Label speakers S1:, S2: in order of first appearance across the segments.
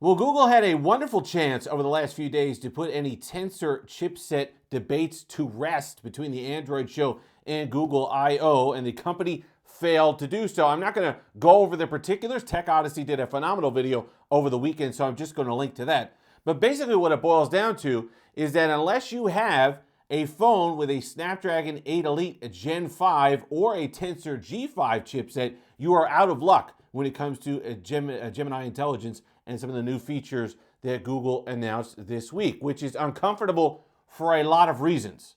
S1: Well, Google had a wonderful chance over the last few days to put any Tensor chipset debates to rest between the Android show and Google I/O, and the company failed to do so. I'm not going to go over the particulars. Tech Odyssey did a phenomenal video over the weekend, so I'm just going to link to that. But basically what it boils down to is that unless you have a phone with a Snapdragon 8 Elite Gen 5 or a Tensor G5 chipset, you are out of luck when it comes to Gemini Intelligence and some of the new features that Google announced this week, which is uncomfortable for a lot of reasons.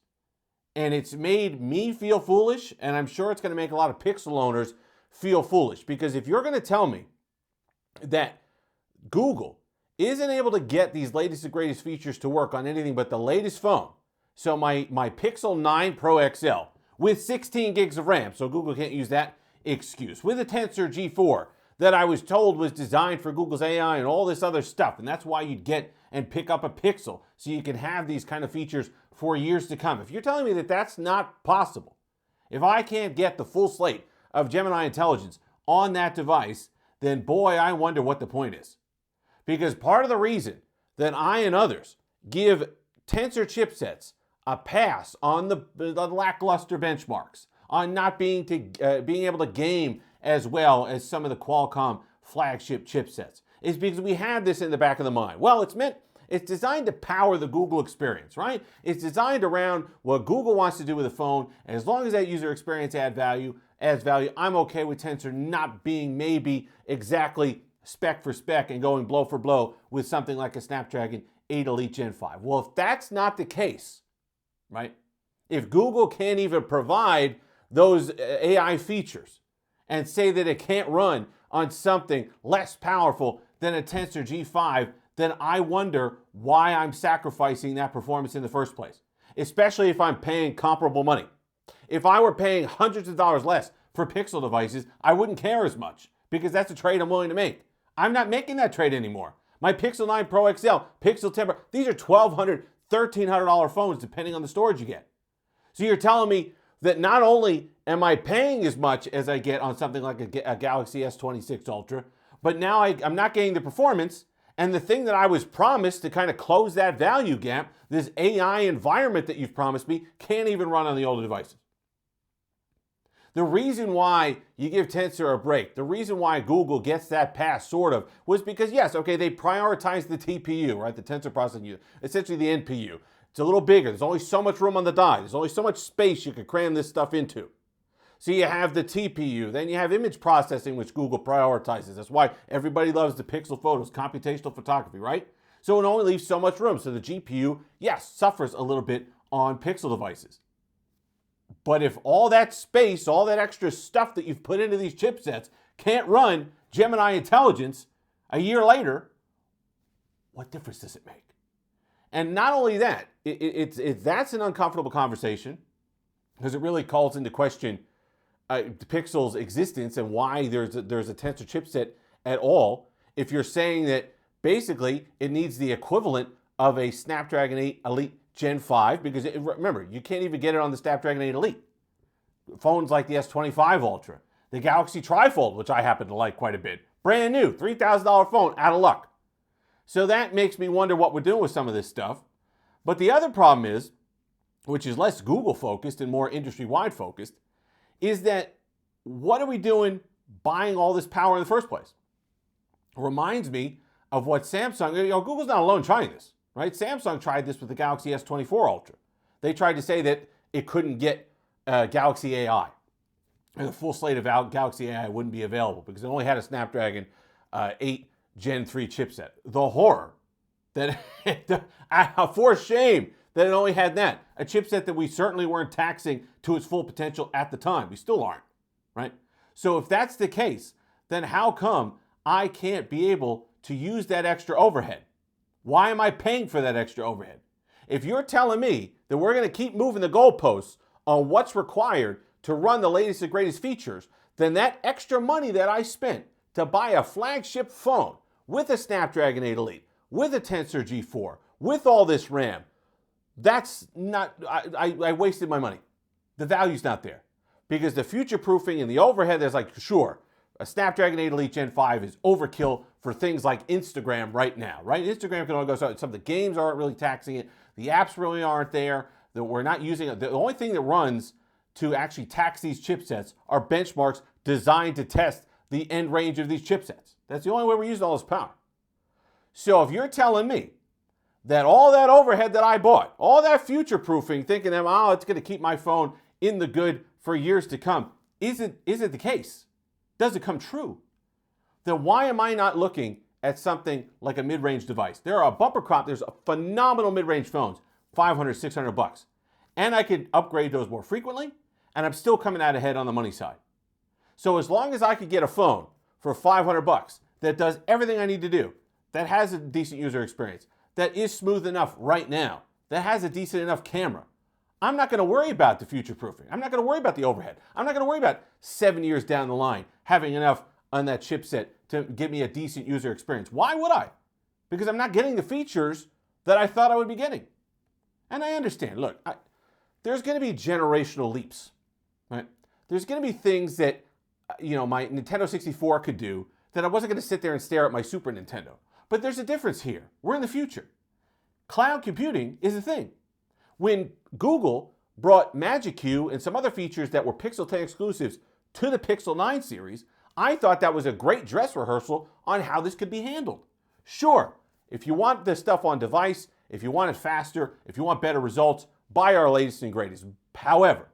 S1: And it's made me feel foolish, and I'm sure it's going to make a lot of Pixel owners feel foolish, because if you're going to tell me that Google isn't able to get these latest and greatest features to work on anything but the latest phone, so my Pixel 9 Pro XL with 16 gigs of RAM, so Google can't use that excuse, with a Tensor G4 that I was told was designed for Google's AI and all this other stuff, and that's why you'd get and pick up a Pixel, so you can have these kind of features for years to come. If you're telling me that that's not possible, if I can't get the full slate of Gemini Intelligence on that device, then boy, I wonder what the point is. Because part of the reason that I and others give Tensor chipsets a pass on the lackluster benchmarks, on not being able to game as well as some of the Qualcomm flagship chipsets, is because we have this in the back of the mind. Well, it's designed to power the Google experience, right? It's designed around what Google wants to do with the phone. And as long as that user experience adds value, I'm okay with Tensor not being maybe exactly spec for spec and going blow for blow with something like a Snapdragon 8 Elite Gen 5. Well, if that's not the case, right? If Google can't even provide those AI features and say that it can't run on something less powerful than a Tensor G5, then I wonder why I'm sacrificing that performance in the first place, especially if I'm paying comparable money. If I were paying hundreds of dollars less for Pixel devices, I wouldn't care as much, because that's a trade I'm willing to make. I'm not making that trade anymore. My Pixel 9 Pro XL, Pixel 10 Pro, these are $1,200, $1,300 phones depending on the storage you get. So you're telling me that not only am I paying as much as I get on something like a Galaxy S26 Ultra, but now I'm not getting the performance, and the thing that I was promised to kind of close that value gap, this AI environment that you've promised me, can't even run on the older devices. The reason why you give Tensor a break, the reason why Google gets that pass, sort of, was because, yes, okay, they prioritize the TPU, right, the Tensor Processing Unit, essentially the NPU. It's a little bigger. There's only so much room on the die. There's only so much space you can cram this stuff into. So you have the TPU, then you have image processing, which Google prioritizes. That's why everybody loves the Pixel photos, computational photography, right? So it only leaves so much room. So the GPU, yes, suffers a little bit on Pixel devices. But if all that space, all that extra stuff that you've put into these chipsets can't run Gemini Intelligence a year later, what difference does it make? And not only that, that's an uncomfortable conversation, because it really calls into question the Pixel's existence and why there's a Tensor chipset at all. If you're saying that basically it needs the equivalent of a Snapdragon 8 Elite Gen 5, because remember, you can't even get it on the Snapdragon 8 Elite. Phones like the S25 Ultra, the Galaxy Trifold, which I happen to like quite a bit, brand new, $3,000 phone, out of luck. So that makes me wonder what we're doing with some of this stuff. But the other problem is, which is less Google focused and more industry-wide focused, is that what are we doing buying all this power in the first place? It reminds me of what Samsung, Google's not alone trying this, right? Samsung tried this with the Galaxy S24 Ultra. They tried to say that it couldn't get Galaxy AI. And the full slate of Galaxy AI wouldn't be available because it only had a Snapdragon 8 Gen 3 chipset. The horror that, for shame, that it only had that. A chipset that we certainly weren't taxing to its full potential at the time. We still aren't, right? So if that's the case, then how come I can't be able to use that extra overhead? Why am I paying for that extra overhead? If you're telling me that we're going to keep moving the goalposts on what's required to run the latest and greatest features, then that extra money that I spent to buy a flagship phone with a Snapdragon 8 Elite, with a Tensor G4, with all this RAM, that's not, I wasted my money. The value's not there. Because the future proofing and the overhead, there's like, sure, a Snapdragon 8 Elite Gen 5 is overkill for things like Instagram right now, right? Instagram can only go, some of the games aren't really taxing it. The apps really aren't there. That we're not using it. The only thing that runs to actually tax these chipsets are benchmarks designed to test the end range of these chipsets. That's the only way we're using all this power. So if you're telling me that all that overhead that I bought, all that future-proofing, thinking that, oh, it's going to keep my phone in the good for years to come, isn't the case? Does it come true? Then why am I not looking at something like a mid-range device? There are a bumper crop, there's a phenomenal mid-range phones, $500, $600. And I could upgrade those more frequently, and I'm still coming out ahead on the money side. So as long as I could get a phone for $500 that does everything I need to do, that has a decent user experience, that is smooth enough right now, that has a decent enough camera, I'm not going to worry about the future proofing. I'm not going to worry about the overhead. I'm not going to worry about 7 years down the line having enough on that chipset to give me a decent user experience. Why would I? Because I'm not getting the features that I thought I would be getting. And I understand. Look, there's going to be generational leaps, right? There's going to be things that, my Nintendo 64 could do that I wasn't going to sit there and stare at my Super Nintendo. But there's a difference here. We're in the future. Cloud computing is a thing. When Google brought Magic Q and some other features that were Pixel 10 exclusives to the Pixel 9 series, I thought that was a great dress rehearsal on how this could be handled. Sure, if you want this stuff on device, if you want it faster, if you want better results, buy our latest and greatest. However,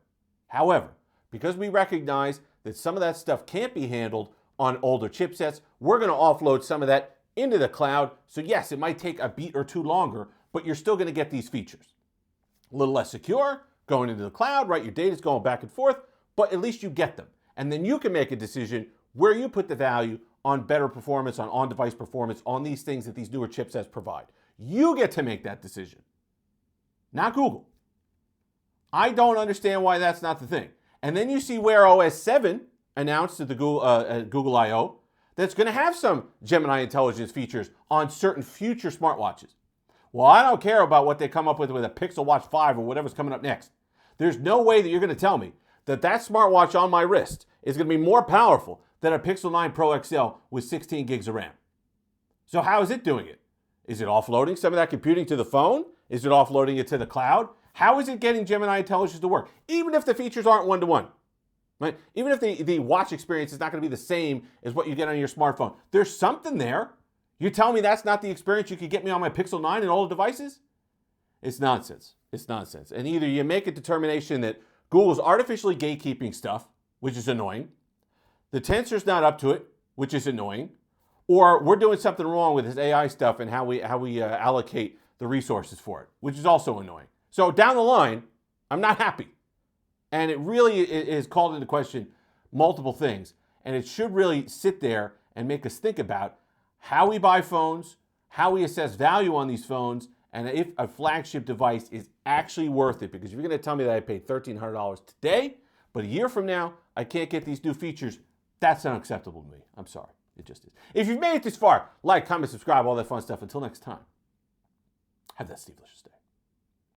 S1: because we recognize that some of that stuff can't be handled on older chipsets, we're going to offload some of that into the cloud. So yes, it might take a beat or two longer, but you're still going to get these features. A little less secure, going into the cloud, right? Your data's going back and forth, but at least you get them. And then you can make a decision where you put the value on better performance, on on-device performance, on these things that these newer chipsets provide. You get to make that decision, not Google. I don't understand why that's not the thing. And then you see Wear OS 7 announced at the Google I/O that's going to have some Gemini Intelligence features on certain future smartwatches. Well, I don't care about what they come up with a Pixel Watch 5 or whatever's coming up next. There's no way that you're going to tell me that that smartwatch on my wrist is going to be more powerful than a Pixel 9 Pro XL with 16 gigs of RAM. So how is it doing it? Is it offloading some of that computing to the phone? Is it offloading it to the cloud? How is it getting Gemini Intelligence to work? Even if the features aren't one-to-one, right? Even if the watch experience is not going to be the same as what you get on your smartphone, there's something there. You tell me that's not the experience you could get me on my Pixel 9 and all the devices? It's nonsense. It's nonsense. And either you make a determination that Google's artificially gatekeeping stuff, which is annoying, the Tensor's not up to it, which is annoying, or we're doing something wrong with this AI stuff and how we allocate the resources for it, which is also annoying. So down the line, I'm not happy. And it really is called into question multiple things. And it should really sit there and make us think about how we buy phones, how we assess value on these phones, and if a flagship device is actually worth it. Because if you're going to tell me that I paid $1,300 today, but a year from now, I can't get these new features, that's unacceptable to me. I'm sorry. It just is. If you've made it this far, like, comment, subscribe, all that fun stuff. Until next time, have that Steve-licious day.